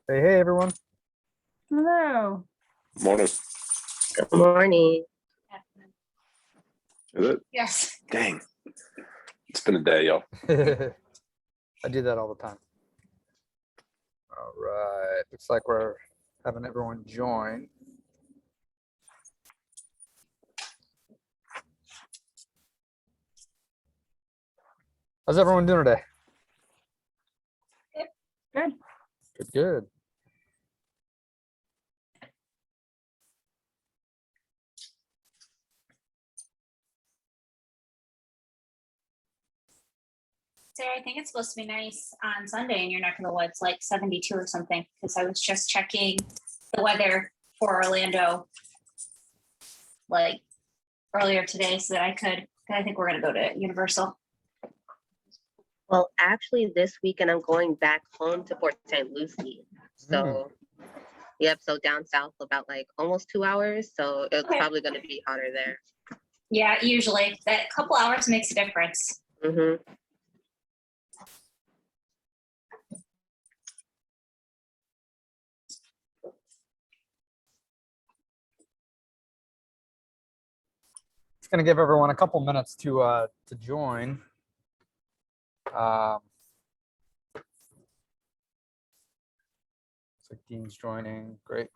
Hey, everyone. Hello. Morning. Good morning. Is it? Yes. Dang. It's been a day, y'all. I do that all the time. All right. Looks like we're having everyone join. How's everyone doing today? Good. Good, good. Sarah, I think it's supposed to be nice on Sunday in your neck of the woods, like 72 or something, because I was just checking the weather for Orlando like earlier today so that I think we're going to go to Universal. Well, actually, this weekend I'm going back home to Port St. Lucie. So, yep. So down south, about like almost 2 hours. So it's Okay. probably going to be hotter there. Yeah, usually that couple hours makes a difference. Mm-hmm. Just gonna give everyone a couple minutes to join. Looks like Dean's joining. Great.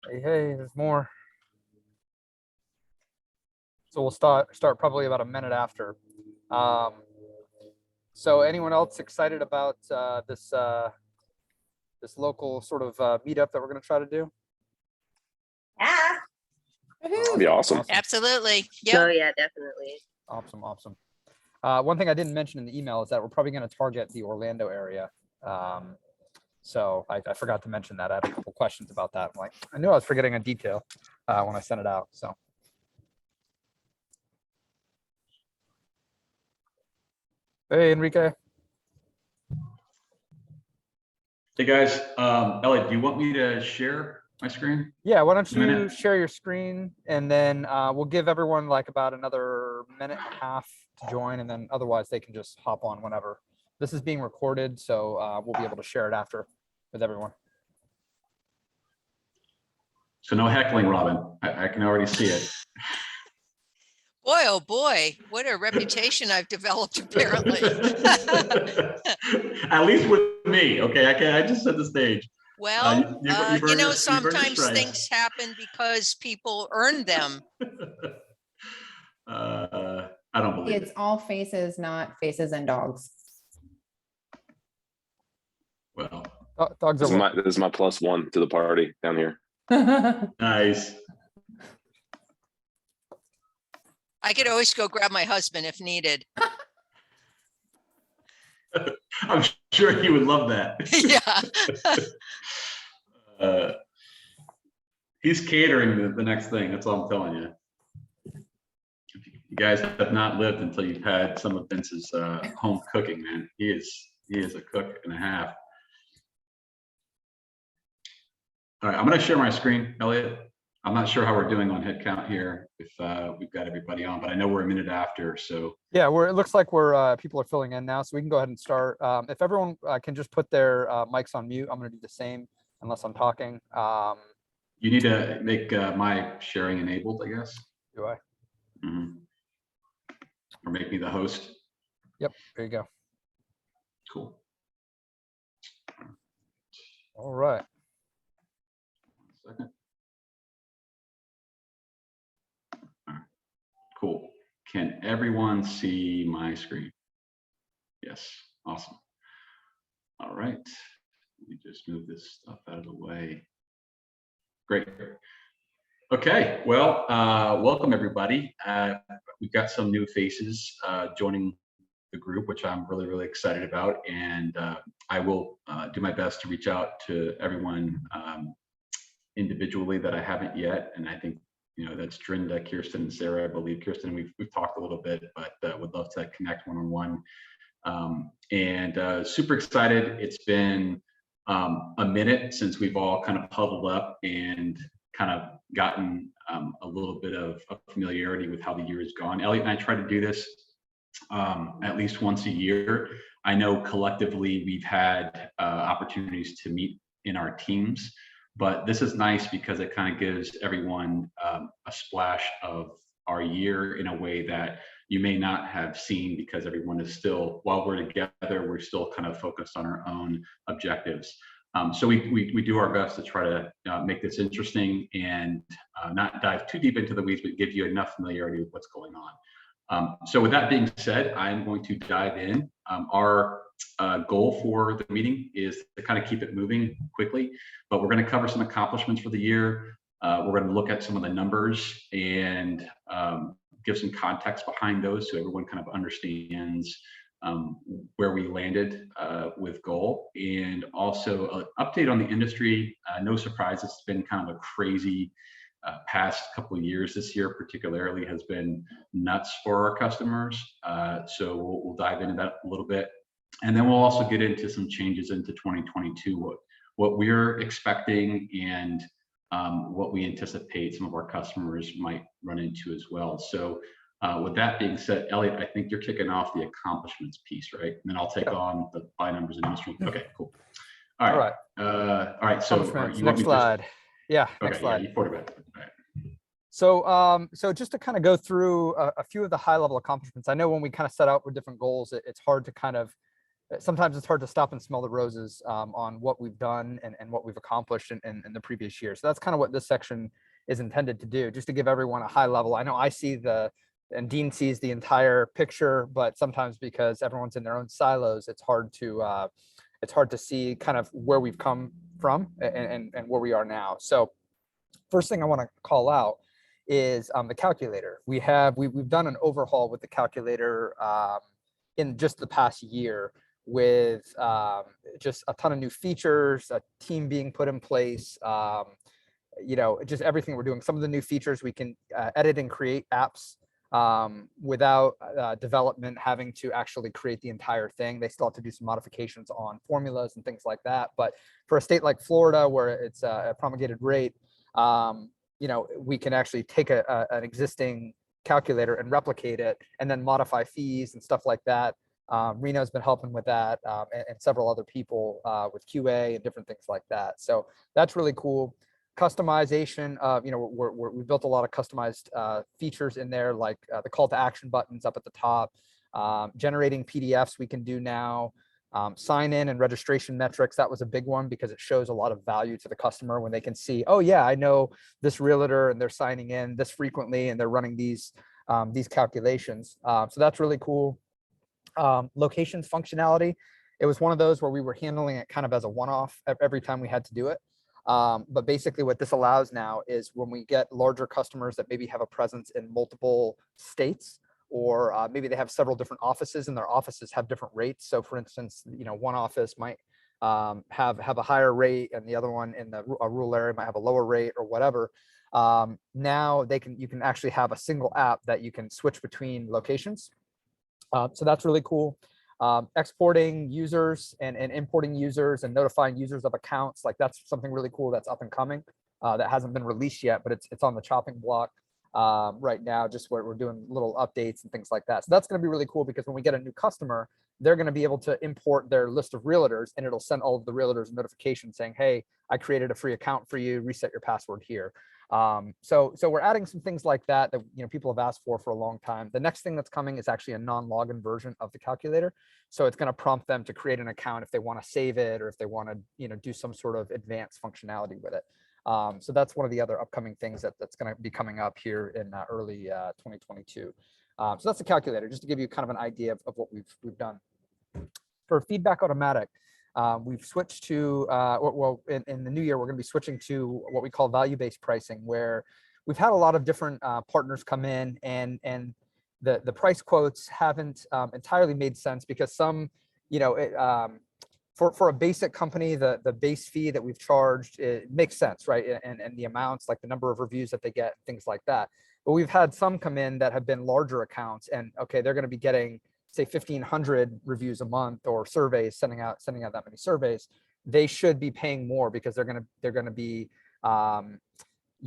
Hey, there's more. So we'll start probably about a minute after. So anyone else excited about this local sort of meetup that we're going to try to do? Yeah. That'd be awesome. Absolutely. Oh, Yep. yeah, definitely. Awesome. One thing I didn't mention in the email is that we're probably going to target the Orlando area. So I forgot to mention that. I had a couple questions about that. I'm like, I knew I was forgetting a detail when I sent it out. So. Hey, Enrique. Hey guys, Elliot, do you want me to share my screen? Yeah, why don't A minute. you share your screen, and then we'll give everyone like about another minute and a half to join, and then otherwise they can just hop on whenever. This is being recorded, so we'll be able to share it after with everyone. So no heckling, Robin. I can already see it. Boy, oh boy, what a reputation I've developed apparently. At least with me, okay? I just set the stage. Well, you've earned you know, your sometimes stripes. things happen because people earn them. I don't believe It's it. all faces, not faces and dogs. Well, Dogs This are is my +1 to the party down here. nice. I could always go grab my husband if needed. I'm sure he would love that. Yeah. He's catering the next thing. That's all I'm telling you. You guys have not lived until you've had some of Vince's home cooking, man. He is a cook and a half. All right, I'm going to share my screen, Elliot. I'm not sure how we're doing on head count here, if we've got everybody on, but I know we're a minute after, so. yeah, it looks like people are filling in now, so we can go ahead and start. If everyone can just put their mics on mute, I'm going to do the same unless I'm talking. You need to make my sharing enabled, I guess. Do I? Mm-hmm. Or make me the host. Yep, there you go. Cool. All right. Second. All right. Cool. Can everyone see my screen? Yes. Awesome. All right. Let me just move this stuff out of the way. Great. Okay. Well, welcome everybody. We've got some new faces joining the group, which I'm really, really excited about. And I will do my best to reach out to everyone individually that I haven't yet. And I think, you know, that's Drinda, Kirsten, and Sarah. I believe Kirsten, we've talked a little bit, but would love to connect one-on-one. And super excited. It's been a minute since we've all kind of huddled up and kind of gotten a little bit of familiarity with how the year has gone. Elliot and I tried to do this at least once a year. I know collectively we've had opportunities to meet in our teams, but this is nice because it kind of gives everyone a splash of our year in a way that you may not have seen, because everyone is still, while we're together, we're still kind of focused on our own objectives. So we do our best to try to make this interesting and not dive too deep into the weeds, but give you enough familiarity with what's going on. So with that being said, I'm going to dive in. Our goal for the meeting is to kind of keep it moving quickly, but we're going to cover some accomplishments for the year. We're going to look at some of the numbers and give some context behind those so everyone kind of understands where we landed with goal, and also an update on the industry. No surprise, it's been kind of a crazy past couple of years. This year particularly has been nuts for our customers. So we'll dive into that a little bit. And then we'll also get into some changes into 2022, what we're expecting and what we anticipate some of our customers might run into as well. So with that being said, Elliot, I think you're kicking off the accomplishments piece, right? And then I'll take on the by numbers and industry. Okay, cool. All right. All right. So Next slide. Yeah, next Okay, slide. yeah, you forward it. All right. So just to kind of go through a few of the high level accomplishments. I know when we kind of set out with different goals, it's hard to kind of, sometimes it's hard to stop and smell the roses on what we've done and what we've accomplished in the previous year. So that's kind of what this section is intended to do, just to give everyone a high level. I know I see and Dean sees the entire picture, but sometimes because everyone's in their own silos, it's hard to see kind of where we've come from and where we are now. So first thing I want to call out is the calculator. We've done an overhaul with the calculator in just the past year, with just a ton of new features, a team being put in place, just everything we're doing. Some of the new features, we can edit and create apps without development having to actually create the entire thing. They still have to do some modifications on formulas and things like that. But for a state like Florida, where it's a promulgated rate, we can actually take an existing calculator and replicate it and then modify fees and stuff like that. Reno's been helping with that, and several other people with QA and different things like that. So that's really cool. Customization, we built a lot of customized features in there, like the call to action buttons up at the top, generating PDFs we can do now, sign in and registration metrics. That was a big one because it shows a lot of value to the customer when they can see, oh yeah, I know this realtor and they're signing in this frequently and they're running these calculations. So that's really cool. Locations functionality. It was one of those where we were handling it kind of as a one-off every time we had to do it. But basically what this allows now is when we get larger customers that maybe have a presence in multiple states, or maybe they have several different offices and their offices have different rates. So for instance, one office might have a higher rate and the other one in a rural area might have a lower rate or whatever. Now you can actually have a single app that you can switch between locations. So that's really cool. Exporting users and importing users and notifying users of accounts, like that's something really cool that's up and coming, that hasn't been released yet, but it's on the chopping block right now, just where we're doing little updates and things like that. So that's going to be really cool because when we get a new customer, they're going to be able to import their list of realtors and it'll send all of the realtors a notification saying, hey, I created a free account for you, reset your password here. So we're adding some things like that people have asked for a long time. The next thing that's coming is actually a non-login version of the calculator. So it's going to prompt them to create an account if they want to save it or if they want to do some sort of advanced functionality with it. So that's one of the other upcoming things that's going to be coming up here in early 2022. So that's the calculator, just to give you kind of an idea of what we've done. For Feedback Automatic, we've switched to, in the new year, we're going to be switching to what we call value-based pricing, where we've had a lot of different partners come in and the price quotes haven't entirely made sense because some, for a basic company, the base fee that we've charged, it makes sense, right? And the amounts, like the number of reviews that they get, things like that. But we've had some come in that have been larger accounts and okay, they're going to be getting say 1,500 reviews a month or surveys, sending out that many surveys. They should be paying more because they're going to be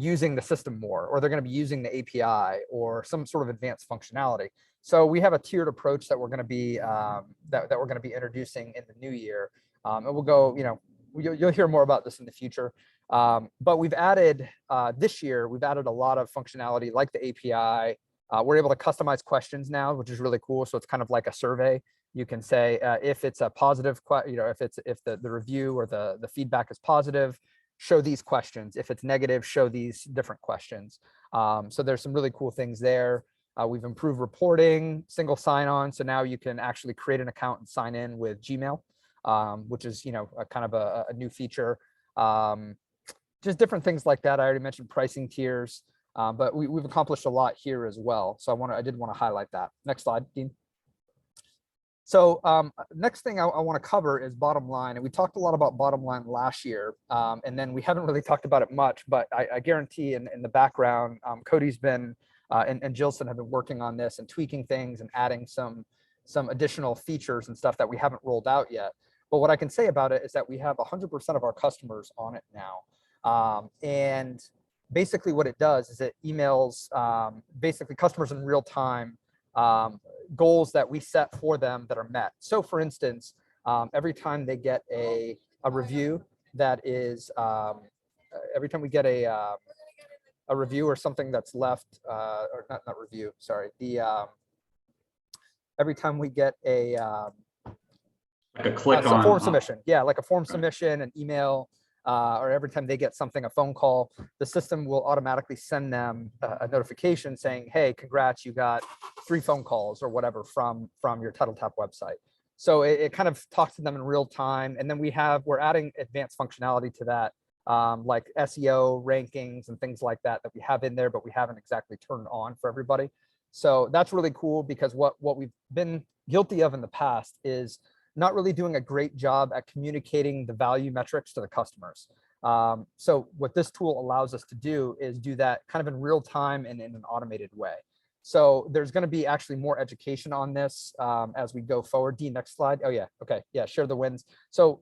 using the system more, or they're going to be using the API or some sort of advanced functionality. So we have a tiered approach that we're going to be that we're going to be introducing in the new year, and we'll go. You'll hear more about this in the future. But we've added this year, we've added a lot of functionality like the API. We're able to customize questions now, which is really cool. So it's kind of like a survey. You can say if it's a positive, if the review or the feedback is positive, show these questions. If it's negative, show these different questions. So there's some really cool things there. We've improved reporting, single sign-on. So now you can actually create an account and sign in with Gmail, which is a kind of a new feature. Just different things like that. I already mentioned pricing tiers, but we've accomplished a lot here as well. So I did want to highlight that. Next slide, Dean. So next thing I want to cover is bottom line. And we talked a lot about bottom line last year, and then we haven't really talked about it much, but I guarantee in the background, Cody's been, and Jilson have been working on this and tweaking things and adding some additional features and stuff that we haven't rolled out yet. But what I can say about it is that we have 100% of our customers on it now. And basically what it does is it emails basically customers in real time goals that we set for them that are met. So for instance, every time they get a review that is, every time we get a review or something that's left, or not review, sorry, every time we get a Like a click some on form submission, yeah, like a form submission, an email, or every time they get something, a phone call, the system will automatically send them a notification saying, hey, congrats, you got 3 phone calls or whatever from your TitleTap website. So it kind of talks to them in real time. And then we're adding advanced functionality to that, like SEO rankings and things like that we have in there, but we haven't exactly turned on for everybody. So that's really cool, because what we've been guilty of in the past is not really doing a great job at communicating the value metrics to the customers. So what this tool allows us to do is do that kind of in real time and in an automated way. So there's going to be actually more education on this as we go forward. Dean, next slide. Oh yeah, okay, yeah, share the wins. So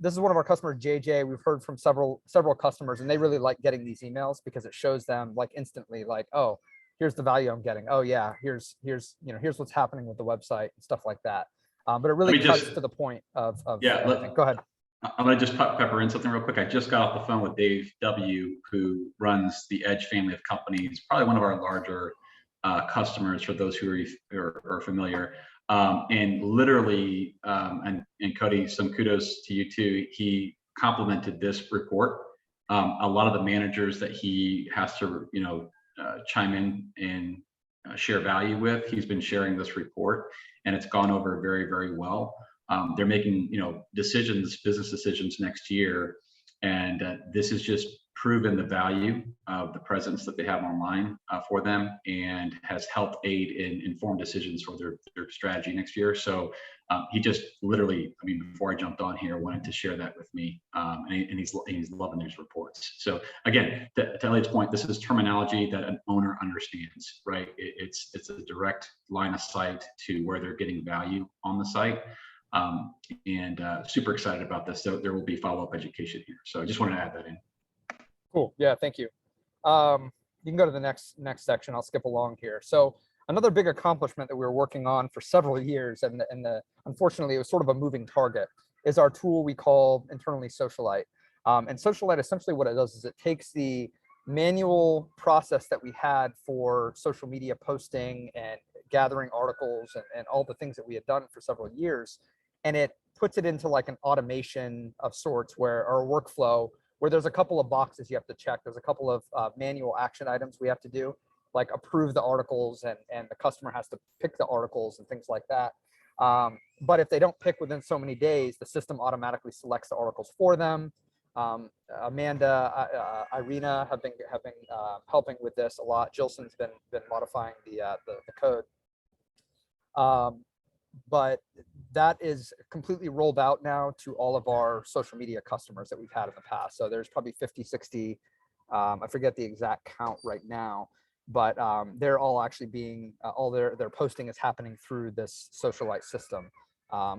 this is one of our customers, JJ. We've heard from several customers, and they really like getting these emails because it shows them like instantly, like, oh, here's the value I'm getting. Oh yeah, here's what's happening with the website and stuff like that. But it really cuts to the point of yeah. Go ahead. I'm going to just pepper in something real quick. I just got off the phone with Dave W., who runs the Edge family of companies, probably one of our larger customers for those who are familiar. And literally, and Cody, some kudos to you too. He complimented this report. A lot of the managers that he has to, chime in and share value with, he's been sharing this report, and it's gone over very, very well. They're making, business decisions next year, and this has just proven the value of the presence that they have online for them, and has helped aid in informed decisions for their strategy next year. So he just literally, before I jumped on here, wanted to share that with me, and he's loving these reports. So again, to Elliot's point, this is terminology that an owner understands, right? It's a direct line of sight to where they're getting value on the site. And super excited about this. So there will be follow-up education here. So I just wanted to add that in. Cool. Yeah, thank you. You can go to the next section. I'll skip along here. So another big accomplishment that we were working on for several years, and unfortunately it was sort of a moving target, is our tool we call internally Socialite. And Socialite, essentially what it does is it takes the manual process that we had for social media posting and gathering articles and all the things that we had done for several years, and it puts it into like an automation of sorts, where our workflow, where there's a couple of boxes you have to check. There's a couple of manual action items we have to do, like approve the articles, and the customer has to pick the articles and things like that. But if they don't pick within so many days, the system automatically selects the articles for them. Amanda, Irina have been helping with this a lot. Jilson's been modifying the code. But that is completely rolled out now to all of our social media customers that we've had in the past. So there's probably 50, 60, I forget the exact count right now, but they're all actually being, all their posting is happening through this Socialite system,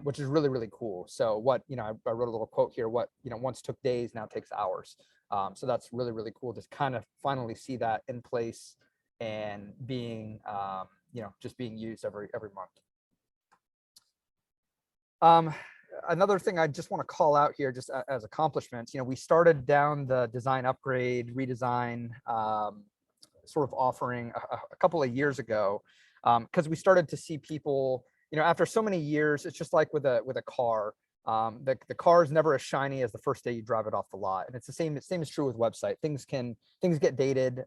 which is really, really cool. So what, I wrote a little quote here, what, once took days now takes hours. So that's really, really cool to kind of finally see that in place and being, just being used every month. Another thing I just want to call out here, just as accomplishments, we started down the design upgrade, redesign sort of offering a couple of years ago, because we started to see people, after so many years, it's just like with a car. The car is never as shiny as the first day you drive it off the lot, and it's the same is true with website. Things get dated.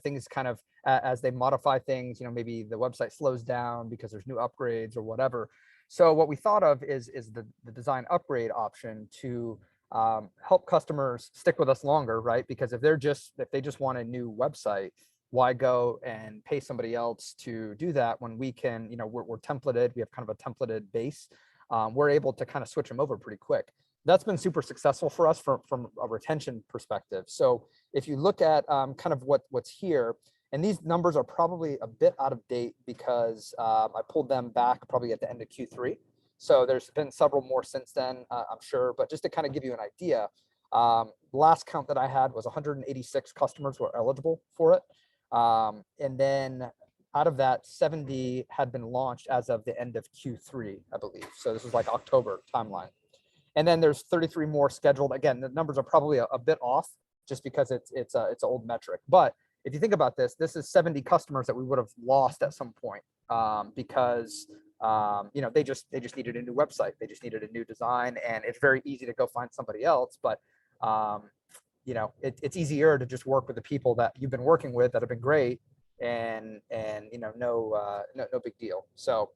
Things kind of as they modify things. Maybe the website slows down because there's new upgrades or whatever. So what we thought of is the design upgrade option to help customers stick with us longer, right? Because if they just want a new website, why go and pay somebody else to do that when we can, we're templated, we have kind of a templated base. We're able to kind of switch them over pretty quick. That's been super successful for us from a retention perspective. So if you look at kind of what's here, and these numbers are probably a bit out of date because I pulled them back probably at the end of Q3. So there's been several more since then, I'm sure, but just to kind of give you an idea, last count that I had was 186 customers were eligible for it. And then out of that, 70 had been launched as of the end of Q3, I believe. So this was like October timeline. And then there's 33 more scheduled. Again, the numbers are probably a bit off just because it's an old metric. But if you think about this is 70 customers that we would have lost at some point because they just needed a new website. They just needed a new design, and it's very easy to go find somebody else. But it's easier to just work with the people that you've been working with that have been great, and no big deal. So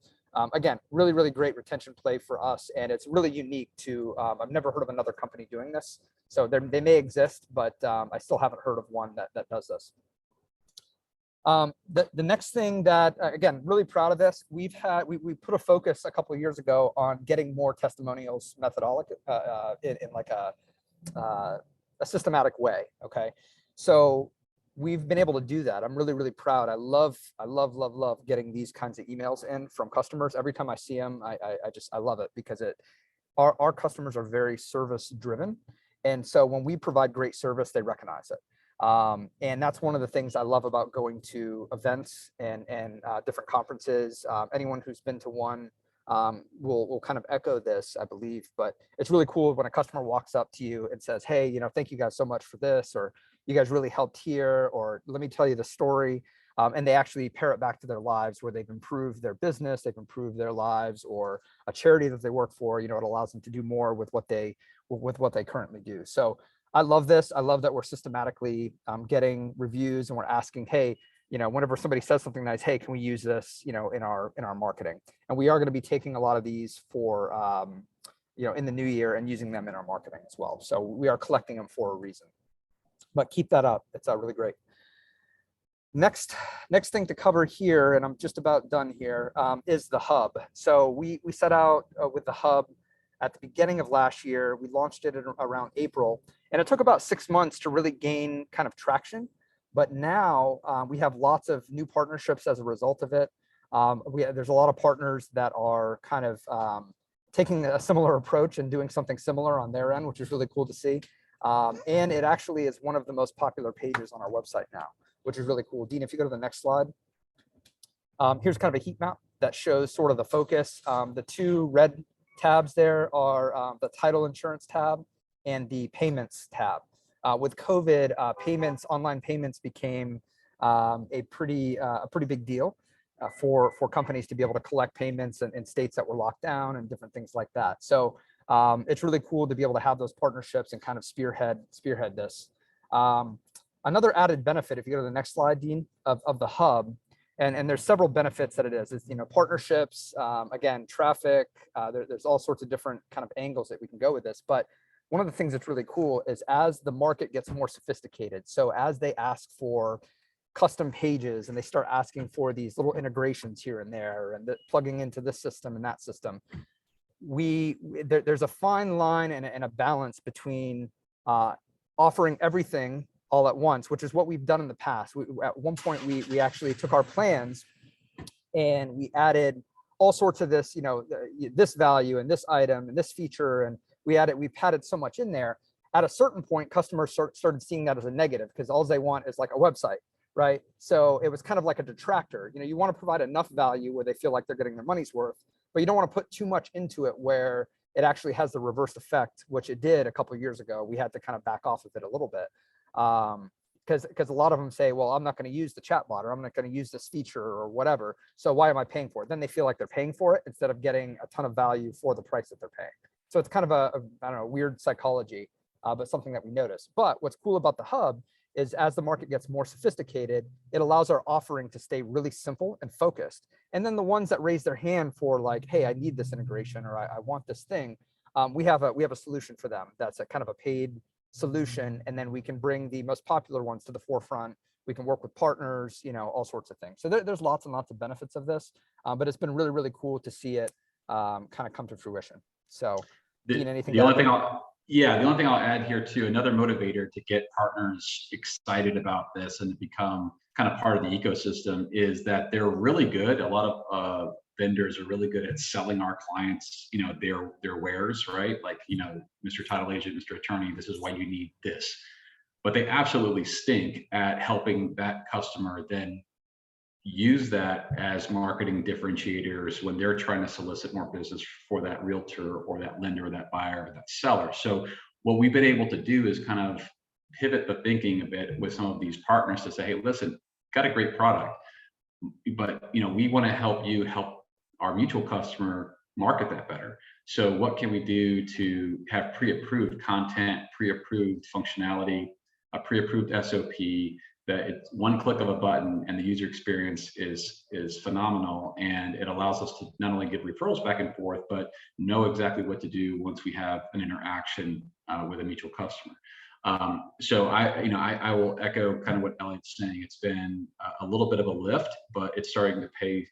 again, really, really great retention play for us, and it's really unique to. I've never heard of another company doing this. So they may exist, but I still haven't heard of one that does this. The next thing that, again, really proud of this, we put a focus a couple of years ago on getting more testimonials methodology in like a systematic way. Okay. So we've been able to do that. I'm really, really proud. I love getting these kinds of emails in from customers. Every time I see them, I love it because our customers are very service driven. And so when we provide great service, they recognize it. And that's one of the things I love about going to events and different conferences. Anyone who's been to one will kind of echo this, I believe. But it's really cool when a customer walks up to you and says, hey, thank you guys so much for this, or you guys really helped here, or let me tell you the story. And they actually pair it back to their lives where they've improved their business, they've improved their lives, or a charity that they work for, it allows them to do more with what they currently do. So I love this. I love that we're systematically getting reviews, and we're asking, hey, whenever somebody says something nice, hey, can we use this, in our marketing? And we are going to be taking a lot of these for, in the new year and using them in our marketing as well. So we are collecting them for a reason, but keep that up. It's really great. Next thing to cover here, and I'm just about done here, is the hub. So we set out with the hub at the beginning of last year. We launched it around April, and it took about 6 months to really gain kind of traction. But now we have lots of new partnerships as a result of it. There's a lot of partners that are kind of taking a similar approach and doing something similar on their end, which is really cool to see. And it actually is one of the most popular pages on our website now, which is really cool. Dean, if you go to the next slide. Here's kind of a heat map that shows sort of the focus. The two red tabs there are the title insurance tab and the payments tab. With COVID, online payments became a pretty big deal for companies to be able to collect payments in states that were locked down and different things like that. So it's really cool to be able to have those partnerships and kind of spearhead this. Another added benefit, if you go to the next slide, Dean, of the hub, and there's several benefits that it is. It's, partnerships, again, traffic. There's all sorts of different kind of angles that we can go with this. But one of the things that's really cool is as the market gets more sophisticated, so as they ask for custom pages and they start asking for these little integrations here and there and plugging into this system and that system, there's a fine line and a balance between offering everything all at once, which is what we've done in the past. At one point, we actually took our plans and we added all sorts of this, this value and this item and this feature, and we've added so much in there. at a certain point, customers started seeing that as a negative because all they want is like a website, right? So it was kind of like a detractor. You know, you want to provide enough value where they feel like they're getting their money's worth, but you don't want to put too much into it where it actually has the reverse effect, which it did a couple of years ago. We had to kind of back off of it a little bit. Because a lot of them say, well, I'm not going to use the chatbot, or I'm not going to use this feature or whatever. So why am I paying for it? Then they feel like they're paying for it instead of getting a ton of value for the price that they're paying. So it's kind of I don't know, weird psychology, but something that we notice. But what's cool about the hub is as the market gets more sophisticated, it allows our offering to stay really simple and focused. And then the ones that raise their hand for like, hey, I need this integration, or I want this thing, we have a solution for them. That's a kind of a paid solution, and then we can bring the most popular ones to the forefront. We can work with partners, you know, all sorts of things. So there's lots and lots of benefits of this, but it's been really, really cool to see it kind of come to fruition. So Dean, anything? The only thing I'll add here too, another motivator to get partners excited about this and to become kind of part of the ecosystem is that they're really good. A lot of vendors are really good at selling our clients, you know, their wares, right? Like, you know, Mr. Title Agent, Mr. Attorney, this is why you need this. But they absolutely stink at helping that customer then use that as marketing differentiators when they're trying to solicit more business for that realtor or that lender or that buyer or that seller. So what we've been able to do is kind of pivot the thinking a bit with some of these partners to say, hey, listen, got a great product, but you know, we want to help you help our mutual customer market that better. So what can we do to have pre-approved content, pre-approved functionality, a pre-approved SOP that it's one click of a button and the user experience is phenomenal, and it allows us to not only give referrals back and forth, but know exactly what to do once we have an interaction with a mutual customer. So I will echo kind of what Elliot's saying. It's been a little bit of a lift, but it's starting to pay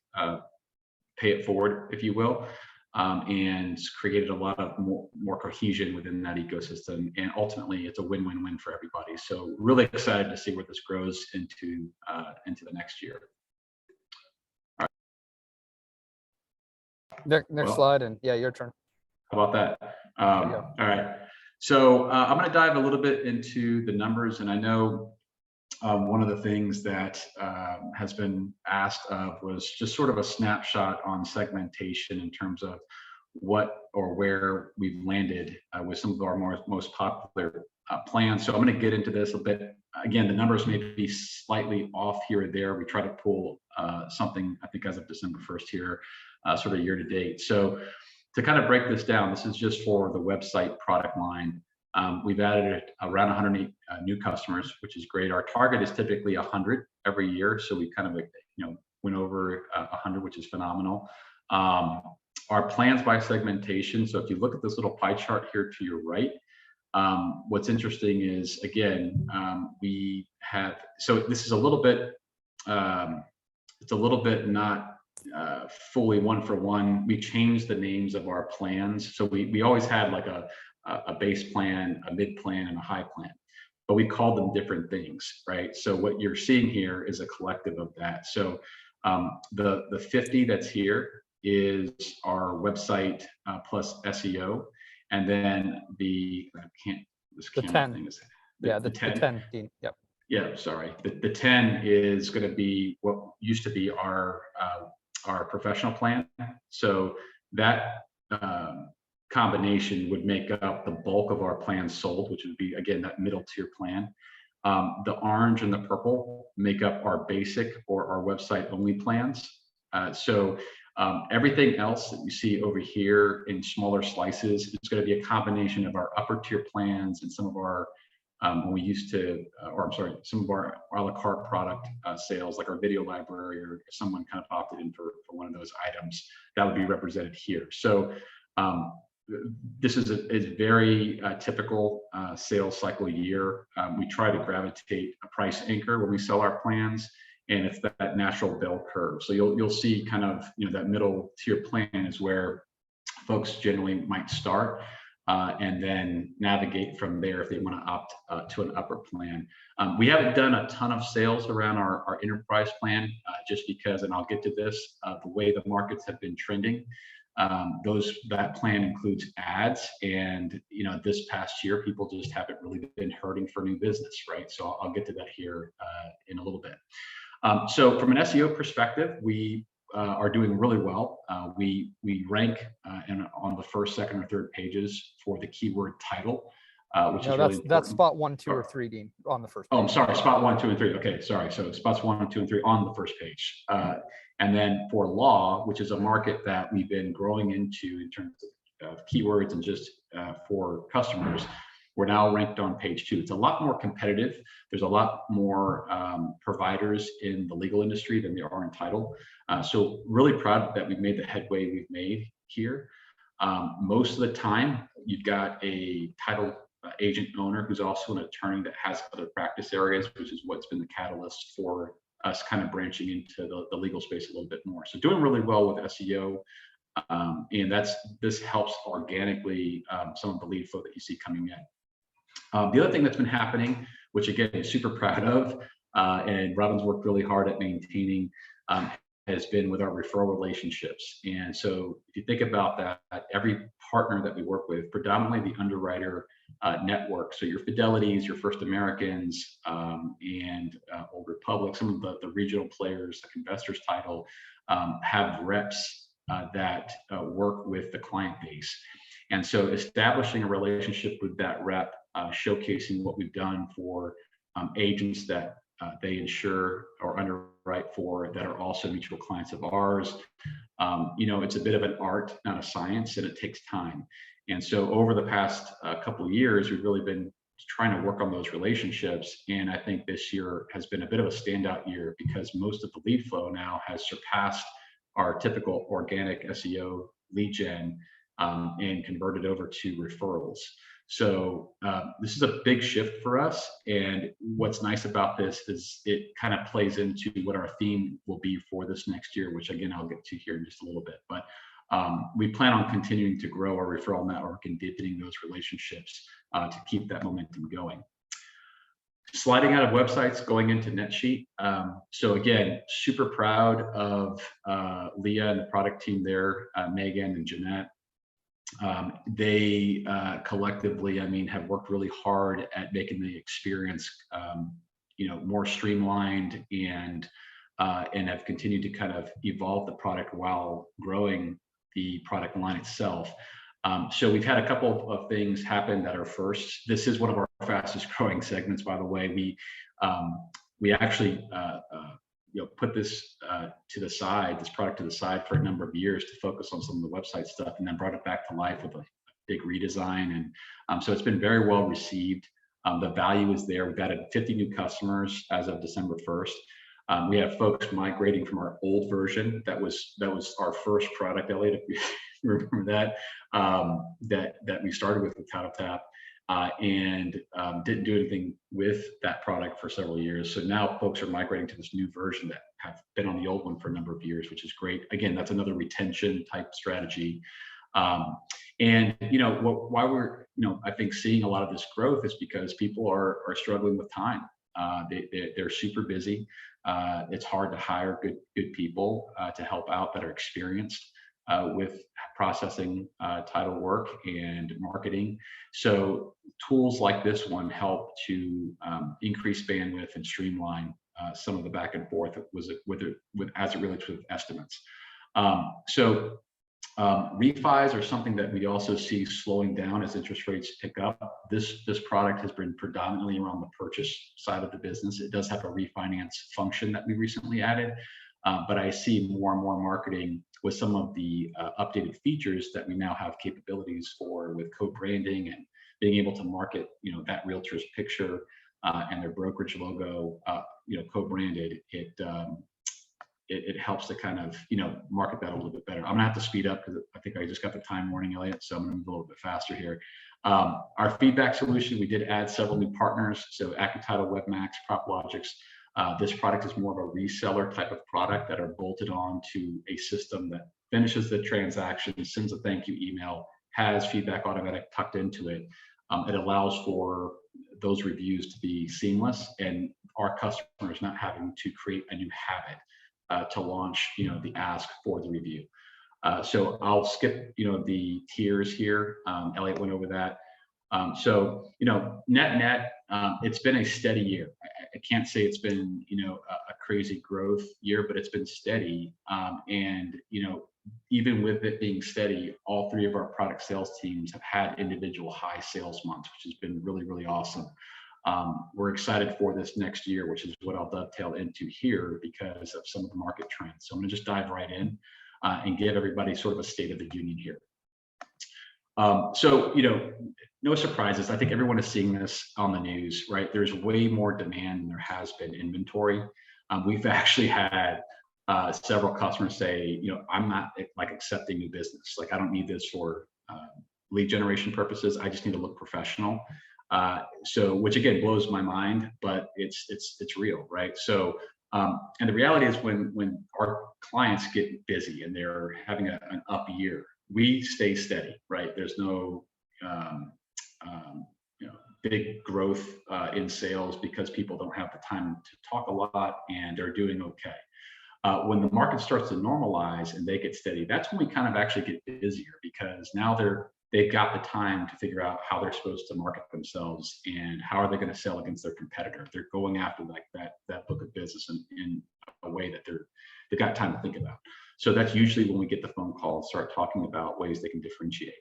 it forward, if you will, and created a lot of more cohesion within that ecosystem. And ultimately, it's a win-win-win for everybody. So really excited to see where this grows into the next year. All right. Next slide, and yeah, your turn. How about that? All right. So I'm going to dive a little bit into the numbers, and I know one of the things that has been asked of was just sort of a snapshot on segmentation in terms of what or where we've landed with some of our most popular plans. So I'm going to get into this a bit. Again, the numbers may be slightly off here or there. We try to pull something, I think, as of December 1st here, sort of year to date. So to kind of break this down, this is just for the website product line. We've added around 108 new customers, which is great. Our target is typically 100 every year, so we kind of went over 100, which is phenomenal. Our plans by segmentation. So if you look at this little pie chart here to your right, what's interesting is again we have. So this is a little bit. It's a little bit not fully one for one. We changed the names of our plans. So we always had like a base plan, a mid plan, and a high plan, but we called them different things, right? So what you're seeing here is a collective of that. So the 50 that's here is our website plus SEO, and then the 10. The 10. Dean. Yep. Yeah, sorry. The 10 is going to be what used to be our professional plan. So that combination would make up the bulk of our plans sold, which would be, again, that middle tier plan. The orange and the purple make up our basic or our website only plans. So everything else that you see over here in smaller slices, it's going to be a combination of our upper tier plans and some of our, some of our a la carte product sales, like our video library, or if someone kind of opted in for one of those items, that would be represented here. So this is a very typical sales cycle year. We try to gravitate a price anchor when we sell our plans, and it's that natural bell curve. So you'll see kind of that middle tier plan is where folks generally might start, and then navigate from there if they want to opt to an upper plan. We haven't done a ton of sales around our enterprise plan just because, and I'll get to this, the way the markets have been trending. That plan includes ads, and this past year, people just haven't really been hurting for new business, right? So I'll get to that here in a little bit. So from an SEO perspective, we are doing really well. We rank on the first, second, or third pages for the keyword title, which is No, really that's important. spot 1, 2, or 3, Dean, on the first Oh, I'm page. sorry, spot 1, 2, and 3. Okay, sorry. So spots 1, 2, and 3 on the first page. And then for law, which is a market that we've been growing into in terms of keywords and just for customers, we're now ranked on page 2. It's a lot more competitive. There's a lot more providers in the legal industry than there are in title. So really proud that we've made the headway we've made here. Most of the time, you've got a title agent owner who's also an attorney that has other practice areas, which is what's been the catalyst for us kind of branching into the legal space a little bit more. So doing really well with SEO. And this helps organically some of the lead flow that you see coming in. The other thing that's been happening, which again, I'm super proud of, and Robin's worked really hard at maintaining, has been with our referral relationships. And so if you think about that, every partner that we work with, predominantly the underwriter network, so your Fidelities, your First Americans, and Old Republic, some of the regional players like Investors Title, have reps that work with the client base. And so establishing a relationship with that rep, showcasing what we've done for agents that they insure or underwrite for that are also mutual clients of ours. It's a bit of an art, not a science, and it takes time. And so over the past couple of years, we've really been trying to work on those relationships. And I think this year has been a bit of a standout year because most of the lead flow now has surpassed our typical organic SEO lead gen and converted over to referrals. So this is a big shift for us. And what's nice about this is it kind of plays into what our theme will be for this next year, which again, I'll get to here in just a little bit. But we plan on continuing to grow our referral network and deepening those relationships to keep that momentum going. Sliding out of websites, going into NetSheet. So again, super proud of Leah and the product team there, Megan and Jeanette. They collectively, have worked really hard at making the experience, more streamlined and have continued to kind of evolve the product while growing the product line itself. So we've had a couple of things happen that are first. This is one of our fastest growing segments, by the way. We actually put this to the side, this product to the side for a number of years to focus on some of the website stuff, and then brought it back to life with a big redesign. And so it's been very well received. The value is there. We've added 50 new customers as of December 1st. We have folks migrating from our old version. That was our first product, Elliot, if you remember that, that we started with TitleTap. And didn't do anything with that product for several years. So now folks are migrating to this new version that have been on the old one for a number of years, which is great. Again, that's another retention type strategy. And why we're I think seeing a lot of this growth is because people are struggling with time. They're super busy. It's hard to hire good people to help out that are experienced with processing title work and marketing. So tools like this one help to increase bandwidth and streamline some of the back and forth as it relates with estimates. So refis are something that we also see slowing down as interest rates pick up. This product has been predominantly around the purchase side of the business. It does have a refinance function that we recently added. But I see more and more marketing with some of the updated features that we now have capabilities for, with co-branding and being able to market, that realtor's picture and their brokerage logo, co-branded. It helps to kind of, market that a little bit better. I'm gonna have to speed up because I think I just got the time warning, Elliot, so I'm gonna move a little bit faster here. Our feedback solution, we did add several new partners. So AccuTitle, WebMax, PropLogix. This product is more of a reseller type of product that are bolted on to a system that finishes the transaction, sends a thank you email, has feedback automatic tucked into it. It allows for those reviews to be seamless and our customers not having to create a new habit to launch, the ask for the review. So I'll skip, the tiers here. Elliot went over that. So, net, it's been a steady year. I can't say it's been, a crazy growth year, but it's been steady. And, even with it being steady, all three of our product sales teams have had individual high sales months, which has been really, really awesome. We're excited for this next year, which is what I'll dovetail into here because of some of the market trends. So I'm going to just dive right in and give everybody sort of a state of the union here. So, no surprises. I think everyone is seeing this on the news, right? There's way more demand than there has been inventory. We've actually had several customers say, I'm not like accepting new business. Like I don't need this for lead generation purposes. I just need to look professional. So, which again blows my mind, but it's real, right? So, and the reality is when our clients get busy and they're having an up year, we stay steady, right? There's no big growth in sales because people don't have the time to talk a lot and they're doing okay. When the market starts to normalize and they get steady, that's when we kind of actually get busier because now they've got the time to figure out how they're supposed to market themselves and how are they going to sell against their competitor. They're going after like that book of business in a way that they've got time to think about. So that's usually when we get the phone call and start talking about ways they can differentiate.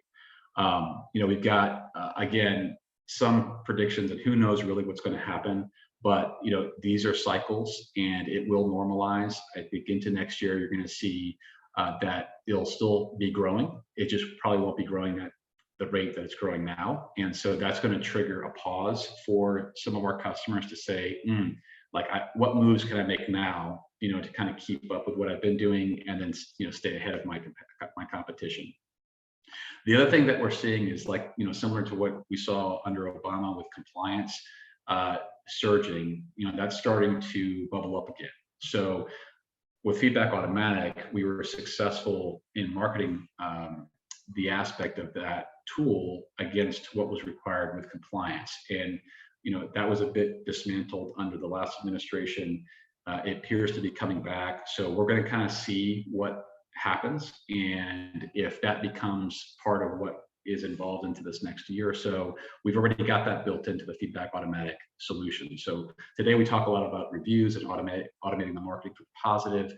We've got, again, some predictions and who knows really what's going to happen, but, these are cycles and it will normalize. I think into next year, you're going to see that it'll still be growing. It just probably won't be growing at the rate that it's growing now. And so that's going to trigger a pause for some of our customers to say, what moves can I make now, to kind of keep up with what I've been doing and then, stay ahead of my competition. The other thing that we're seeing is similar to what we saw under Obama with compliance surging, that's starting to bubble up again. So with Feedback Automatic, we were successful in marketing the aspect of that tool against what was required with compliance. And, that was a bit dismantled under the last administration. It appears to be coming back. So we're going to kind of see what happens. And if that becomes part of what is involved into this next year or so, we've already got that built into the Feedback Automatic solution. So today we talk a lot about reviews and automating the marketing for positive.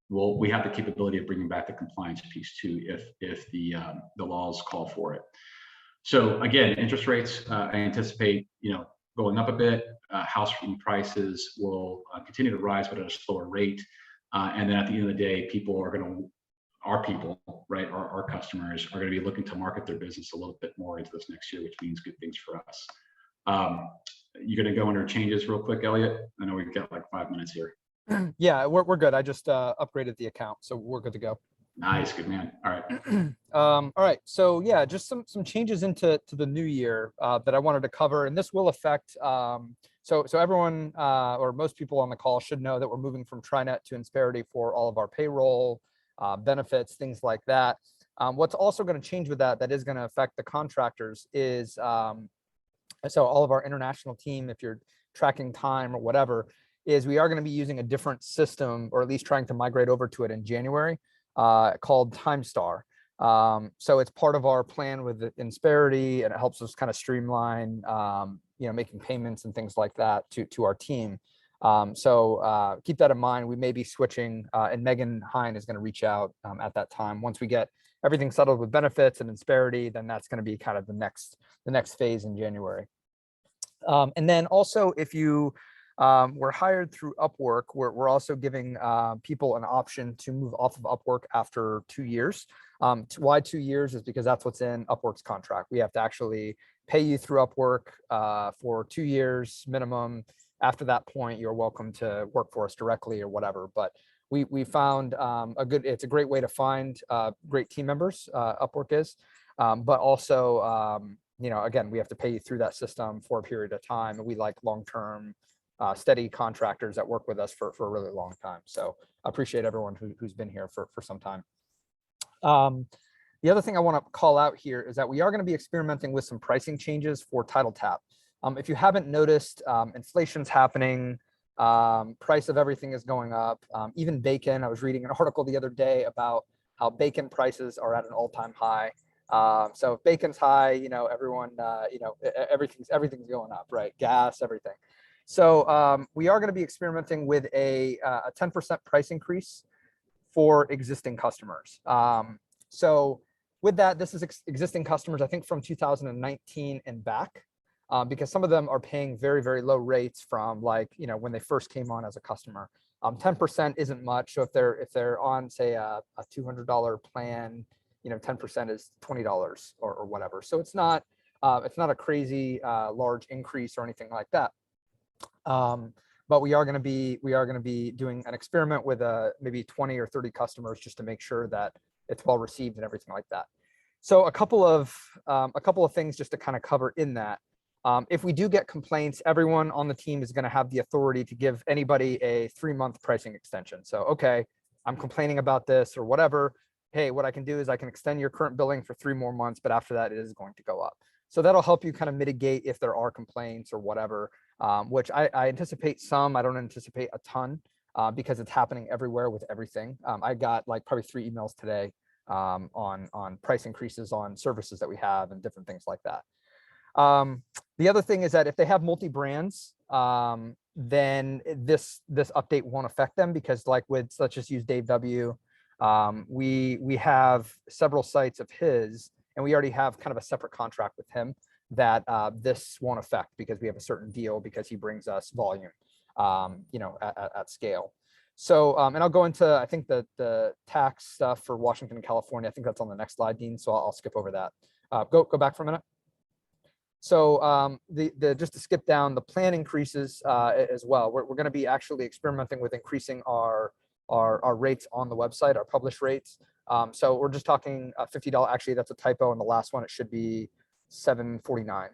Well, we have the capability of bringing back the compliance piece too, if the laws call for it. So again, interest rates, I anticipate, going up a bit. House prices will continue to rise, but at a slower rate. And then at the end of the day, our customers are going to be looking to market their business a little bit more into this next year, which means good things for us. You're going to go under changes real quick, Elliot? I know we've got like 5 minutes here. Yeah, we're good. I just upgraded the account, so we're good to go. Nice, good man. All right. All right. So yeah, just some changes into the new year that I wanted to cover, and this will affect. So everyone or most people on the call should know that we're moving from TriNet to Insperity for all of our payroll, benefits, things like that. What's also going to change with that is going to affect the contractors is so all of our international team, if you're tracking time or whatever, is we are going to be using a different system, or at least trying to migrate over to it in January, called TimeStar. So it's part of our plan with Insperity, and it helps us kind of streamline, making payments and things like that to our team. So keep that in mind. We may be switching, and Megan Hine is going to reach out at that time. Once we get everything settled with benefits and Insperity, then that's going to be kind of the next phase in January. And then also, if you were hired through Upwork, we're also giving people an option to move off of Upwork after 2 years. Why 2 years is because that's what's in Upwork's contract. We have to actually pay you through Upwork for 2 years minimum. After that point, you're welcome to work for us directly or whatever. But we found it's a great way to find great team members, Upwork is, but also, again, we have to pay you through that system for a period of time. And we like long-term, steady contractors that work with us for a really long time. So I appreciate everyone who's been here for some time. The other thing I want to call out here is that we are going to be experimenting with some pricing changes for TitleTap. If you haven't noticed, inflation's happening, price of everything is going up, even bacon. I was reading an article the other day about how bacon prices are at an all-time high. So if bacon's high, everyone, everything's going up, right? Gas, everything. So we are going to be experimenting with a 10% price increase for existing customers. So with that, this is existing customers, I think from 2019 and back, because some of them are paying very, very low rates from when they first came on as a customer. 10% isn't much. So if they're on, say, a $200 plan, 10% is $20 or whatever. So it's not a crazy large increase or anything like that. But we are going to be doing an experiment with maybe 20 or 30 customers just to make sure that it's well received and everything like that. So a couple of things just to kind of cover in that. If we do get complaints, everyone on the team is going to have the authority to give anybody a 3-month pricing extension. So, okay, I'm complaining about this or whatever. Hey, what I can do is I can extend your current billing for 3 more months, but after that, it is going to go up. So that'll help you kind of mitigate if there are complaints or whatever, which I anticipate some. I don't anticipate a ton because it's happening everywhere with everything. I got probably 3 emails today on price increases on services that we have and different things like that. The other thing is that if they have multi-brands, then this update won't affect them because let's just use Dave W. We have several sites of his, and we already have kind of a separate contract with him that this won't affect because we have a certain deal because he brings us volume, at scale. So, and I'll go into, I think the tax stuff for Washington and California. I think that's on the next slide, Dean. So I'll skip over that. Go back for a minute. So just to skip down the plan increases as well. We're going to be actually experimenting with increasing our rates on the website, our published rates. So we're just talking $50. Actually, that's a typo. On the last one, it should be $7.49.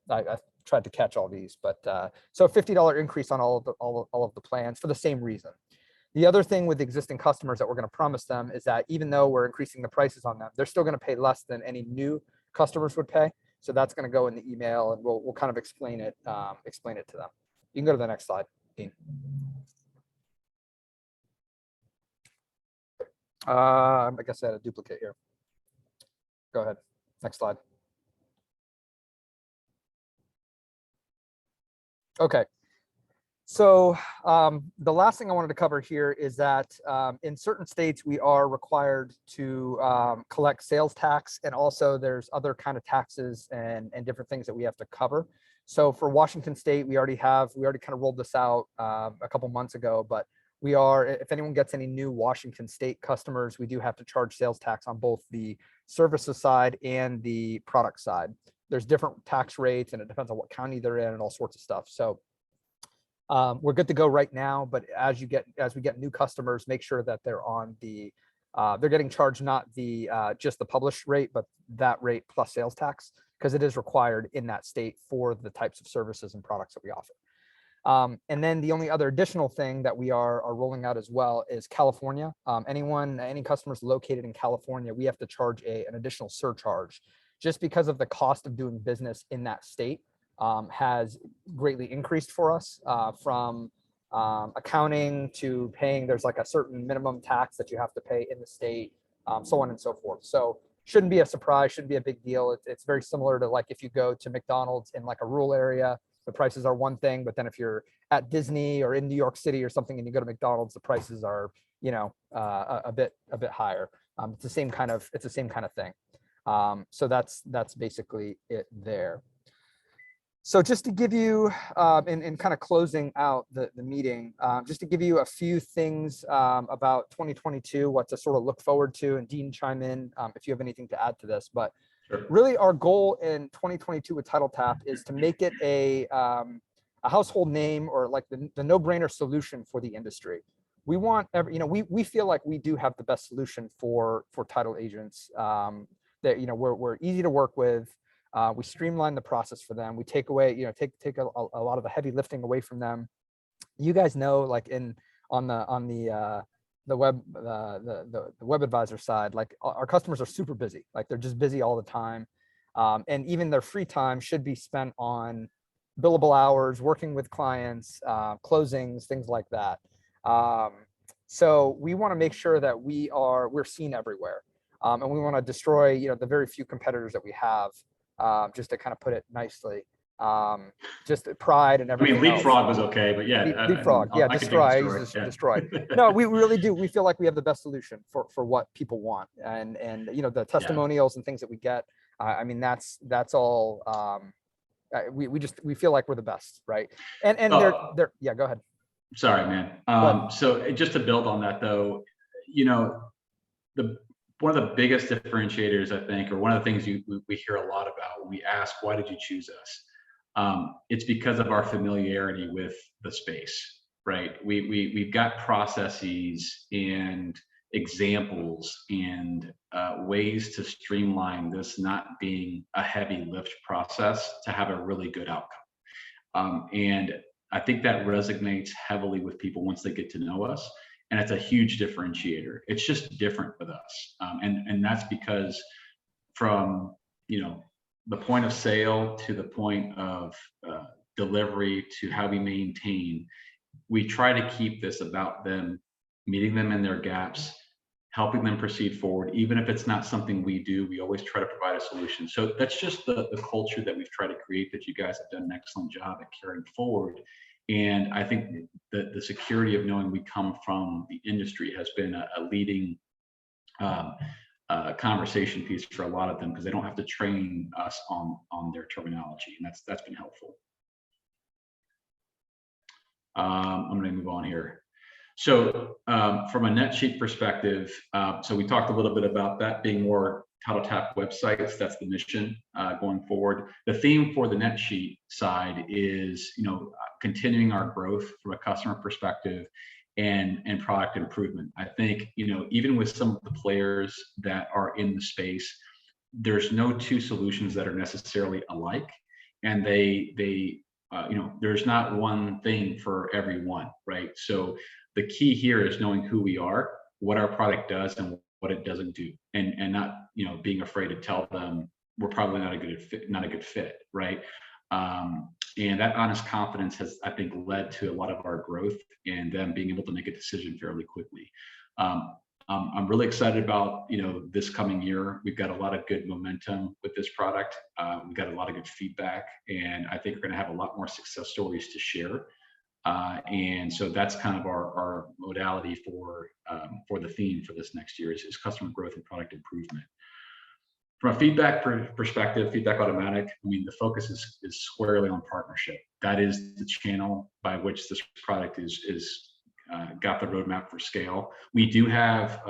I tried to catch all these, but so a $50 increase on all of the plans for the same reason. The other thing with existing customers that we're going to promise them is that even though we're increasing the prices on them, they're still going to pay less than any new customers would pay. So that's going to go in the email, and we'll kind of explain it to them. You can go to the next slide, Dean. I guess I had a duplicate here. Go ahead. Next slide. Okay. So the last thing I wanted to cover here is that in certain states, we are required to collect sales tax, and also there's other kind of taxes and different things that we have to cover. So for Washington State, we already kind of rolled this out a couple months ago, but we are, if anyone gets any new Washington State customers, we do have to charge sales tax on both the services side and the product side. There's different tax rates, and it depends on what county they're in and all sorts of stuff. So we're good to go right now, but as we get new customers, make sure that they're on they're getting charged not just the published rate, but that rate plus sales tax, because it is required in that state for the types of services and products that we offer. And then the only other additional thing that we are rolling out as well is California. Any customers located in California, we have to charge an additional surcharge just because of the cost of doing business in that state. Has greatly increased for us from accounting to paying. There's like a certain minimum tax that you have to pay in the state, so on and so forth. So shouldn't be a surprise, shouldn't be a big deal. It's very similar to like if you go to McDonald's in like a rural area, the prices are one thing, but then if you're at Disney or in New York City or something and you go to McDonald's, the prices are, a bit higher. It's the same kind of thing. So that's basically it there. So just to give you, in kind of closing out the meeting, just to give you a few things about 2022, what to sort of look forward to, and Dean, chime in if you have anything to add to this. But really our goal in 2022 with TitleTap is to make it a household name, or like the no-brainer solution for the industry. We want we feel like we do have the best solution for title agents, that, we're easy to work with. We streamline the process for them. We take away, take a lot of the heavy lifting away from them. You guys know, like on the web advisor side, like our customers are super busy. Like they're just busy all the time. And even their free time should be spent on billable hours, working with clients, closings, things like that. So we want to make sure that we're seen everywhere. And we want to destroy, you know, the very few competitors that we have, just to kind of put it nicely. Just pride and I everything mean, else. leapfrog was okay, but yeah. Leapfrog, yeah, I could destroy. I take use yeah. destroy. No, we really do. We feel like we have the best solution for what people want, and you know, the testimonials and things that we get. I mean, that's all. We feel like we're the best, right? And they're yeah. Go ahead. Sorry, man. So just to build on that, though, you know, one of the biggest differentiators, I think, or one of the things we hear a lot about when we ask, why did you choose us? It's because of our familiarity with the space, right? We've got processes and examples and ways to streamline this not being a heavy lift process to have a really good outcome. And I think that resonates heavily with people once they get to know us. And it's a huge differentiator. It's just different with us. And that's because from, you know, the point of sale to the point of delivery to how we maintain, we try to keep this about them, meeting them in their gaps, helping them proceed forward. Even if it's not something we do, we always try to provide a solution. So that's just the culture that we've tried to create that you guys have done an excellent job at carrying forward. And I think that the security of knowing we come from the industry has been a leading conversation piece for a lot of them, because they don't have to train us on their terminology, and that's been helpful. I'm going to move on here. So from a NetSheet perspective, so we talked a little bit about that being more TitleTap websites. That's the mission going forward. The theme for the NetSheet side is, you know, continuing our growth from a customer perspective and product improvement. I think, you know, even with some of the players that are in the space, there's no two solutions that are necessarily alike, and they you know, there's not one thing for everyone, right? So the key here is knowing who we are, what our product does, and what it doesn't do, and not, you know, being afraid to tell them we're probably not a good fit, right? And that honest confidence has, I think, led to a lot of our growth and them being able to make a decision fairly quickly. I'm really excited about, you know, this coming year. We've got a lot of good momentum with this product. We've got a lot of good feedback, and I think we're going to have a lot more success stories to share. And so that's kind of our modality for the theme for this next year is customer growth and product improvement. From a feedback perspective, Feedback Automatic, I mean, the focus is squarely on partnership. That is the channel by which this product is got the roadmap for scale. We do have,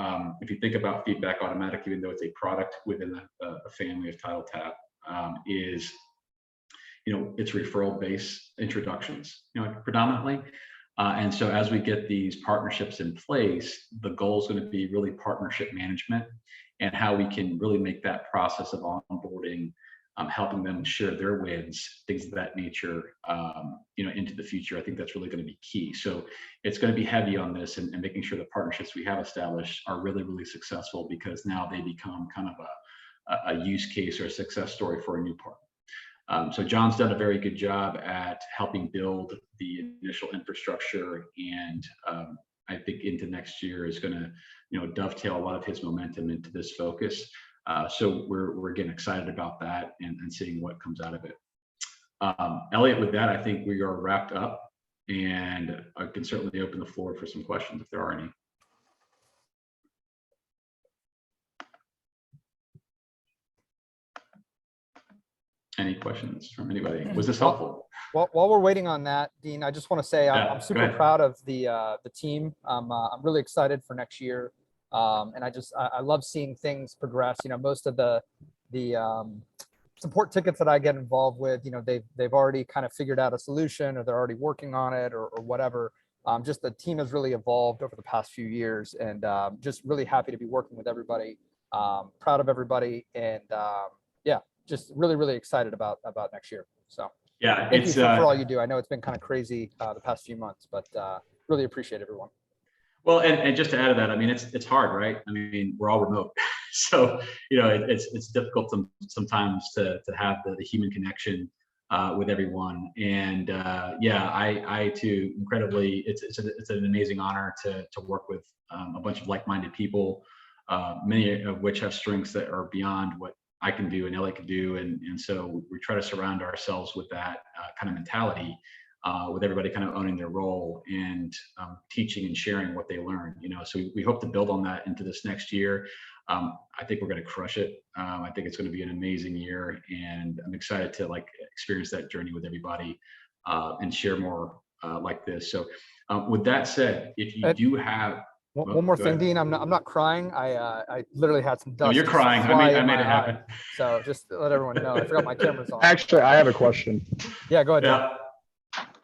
if you think about Feedback Automatic, even though it's a product within a family of TitleTap, is, you know, it's referral-based introductions, you know, predominantly. And so as we get these partnerships in place, the goal is going to be really partnership management and how we can really make that process of onboarding, helping them share their wins, things of that nature, you know, into the future. I think that's really going to be key. So it's going to be heavy on this and making sure the partnerships we have established are really, really successful, because now they become kind of a use case or a success story for a new partner. So John's done a very good job at helping build the initial infrastructure, and I think into next year is going to, you know, dovetail a lot of his momentum into this focus. So we're getting excited about that and seeing what comes out of it. Elliot, with that, I think we are wrapped up, and I can certainly open the floor for some questions if there are any. Any questions from anybody? Was this helpful? Well, while we're waiting on that, Dean, I just want to say Yeah, I'm go super ahead. proud of the team. I'm really excited for next year, and I love seeing things progress. You know, most of the support tickets that I get involved with, you know, they've already kind of figured out a solution, or they're already working on it, or whatever. Just the team has really evolved over the past few years, and just really happy to be working with everybody. Proud of everybody, and yeah, just really, really excited about next year. So Yeah, thank you it's for all you do. I know it's been kind of crazy the past few months, but really appreciate everyone. well, and just to add to that, I mean, it's hard, right? I mean, we're all remote, so you know, it's difficult sometimes to have the human connection with everyone. And yeah, I too incredibly, it's an amazing honor to work with a bunch of like-minded people, many of which have strengths that are beyond what I can do and Elliot can do. And so we try to surround ourselves with that kind of mentality, with everybody kind of owning their role and teaching and sharing what they learn, so we hope to build on that into this next year. I think we're going to crush it. I think it's going to be an amazing year, and I'm excited to experience that journey with everybody and share more like this. So with that said, if you do have One more go thing, ahead. Dean. I'm not crying. I literally had some dust. Oh, you're just crying. fly I in made my it happen. eye. So just to let everyone know, I forgot my camera's on. Actually, I have a question. Yeah, go ahead. John.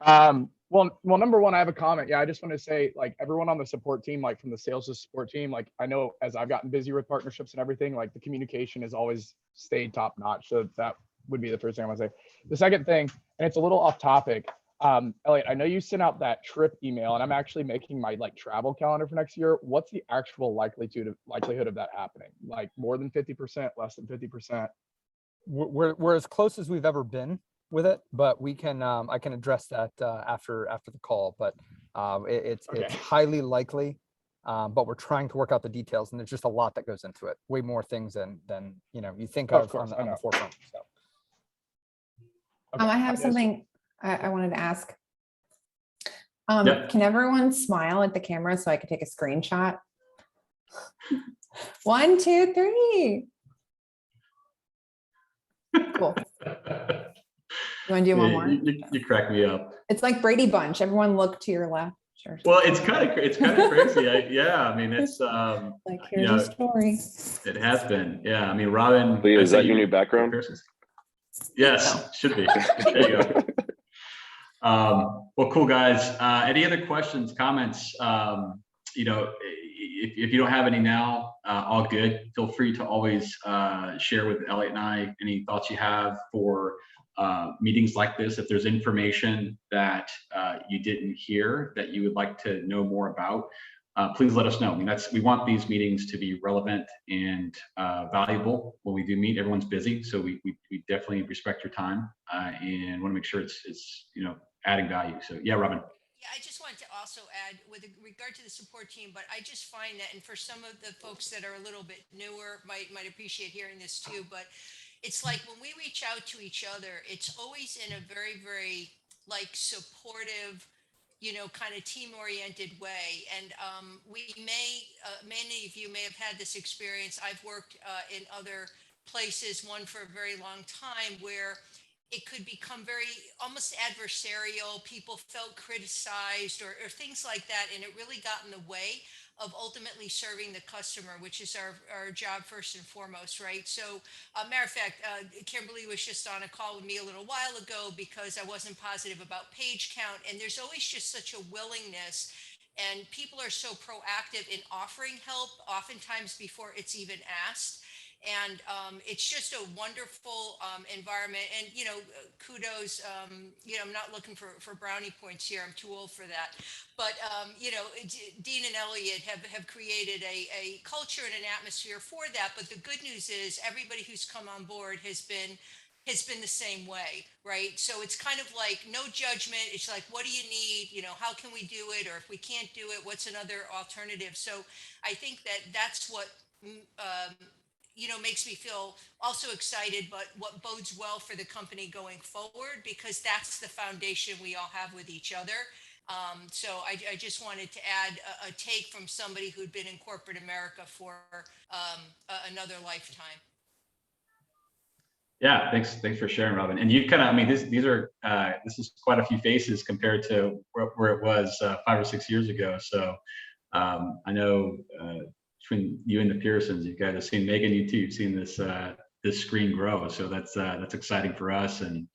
Yeah. Well, number one, I have a comment. Yeah, I just want to say, everyone on the support team, from the sales to support team, I know as I've gotten busy with partnerships and everything, the communication has always stayed top notch. So that would be the first thing I want to say. The second thing, and it's a little off topic, Elliot, I know you sent out that trip email, and I'm actually making my travel calendar for next year. What's the actual likelihood of that happening? More than 50%, less than 50%? We're as close as we've ever been with it, but we can I can address that after the call. But it's highly likely, but we're trying to work out the details, and there's just a lot that goes into it. Way more things than you think of course, on the forefront. So. Okay, I have guess- something I wanted to ask. Yep. Can everyone smile at the camera so I could take a screenshot? 1, 2, 3. Cool. You want to do one more? You crack me up. It's like Brady Bunch. Everyone look to your left. Sure. Well, it's kind of crazy. I mean, it's Here's a story. it has been. Yeah, I mean, Robin. Leah, I is say that your new background? Yes, should be. There you go. Well, cool, guys. Any other questions, comments? If you don't have any now, all good. Feel free to always share with Elliot and I any thoughts you have for meetings like this. If there's information that you didn't hear that you would like to know more about, please let us know. I mean, we want these meetings to be relevant and valuable when we do meet. Everyone's busy, so we definitely respect your time and want to make sure it's adding value. So yeah, Robin. Yeah, I just wanted to also add with regard to the support team, but I just find that, and for some of the folks that are a little bit newer might appreciate hearing this too, but it's like when we reach out to each other, it's always in a very, very supportive, kind of team-oriented way. And many of you may have had this experience. I've worked in other places, one for a very long time, where it could become very almost adversarial. People felt criticized or things like that. And it really got in the way of ultimately serving the customer, which is our job first and foremost, right? So matter of fact, Kimberly was just on a call with me a little while ago because I wasn't positive about page count. And there's always just such a willingness, and people are so proactive in offering help, oftentimes before it's even asked. And it's just a wonderful environment. And, kudos, I'm not looking for brownie points here. I'm too old for that. But, Dean and Elliot have created a culture and an atmosphere for that. But the good news is everybody who's come on board has been the same way, right? So it's kind of like no judgment. It's like, what do you need? How can we do it? Or if we can't do it, what's another alternative? So I think that's what makes me feel also excited, but what bodes well for the company going forward, because that's the foundation we all have with each other. So I just wanted to add a take from somebody who'd been in corporate America for another lifetime. Yeah, thanks for sharing, Robin. And you kind of, I mean, this is quite a few faces compared to where it was 5 or 6 years ago. So I know between you and the Pearsons, you guys have seen Megan, you too, you've seen this screen grow. So that's exciting for us. And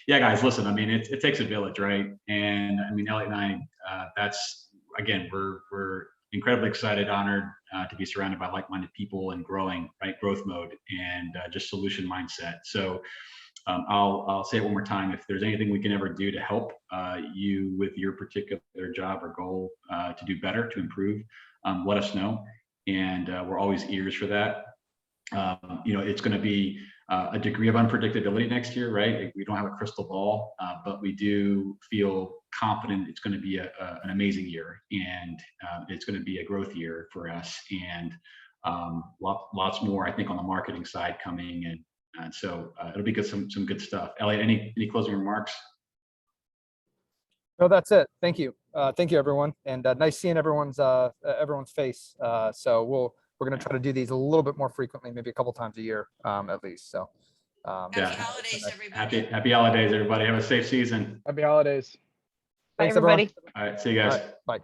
yeah, guys, listen, I mean, it takes a village, right? And I mean, Elliot and I, that's, again, we're incredibly excited, honored to be surrounded by like-minded people and growing, right? Growth mode and just solution mindset. So I'll say it one more time. If there's anything we can ever do to help you with your particular job or goal to do better, to improve, let us know. And we're always ears for that. It's going to be a degree of unpredictability next year, right? We don't have a crystal ball, but we do feel confident it's going to be an amazing year, and it's going to be a growth year for us, and lots more, I think, on the marketing side coming, and so it'll be good, some good stuff. Elliot, any closing remarks? No, that's it. Thank you. Thank you, everyone. And nice seeing everyone's face. So we're going to try to do these a little bit more frequently, maybe a couple times a year, at least. So Happy Yeah. holidays, everybody. Happy holidays, everybody. Have a safe season. Happy holidays. thanks, everybody. everyone. All right, see you guys. All right, bye.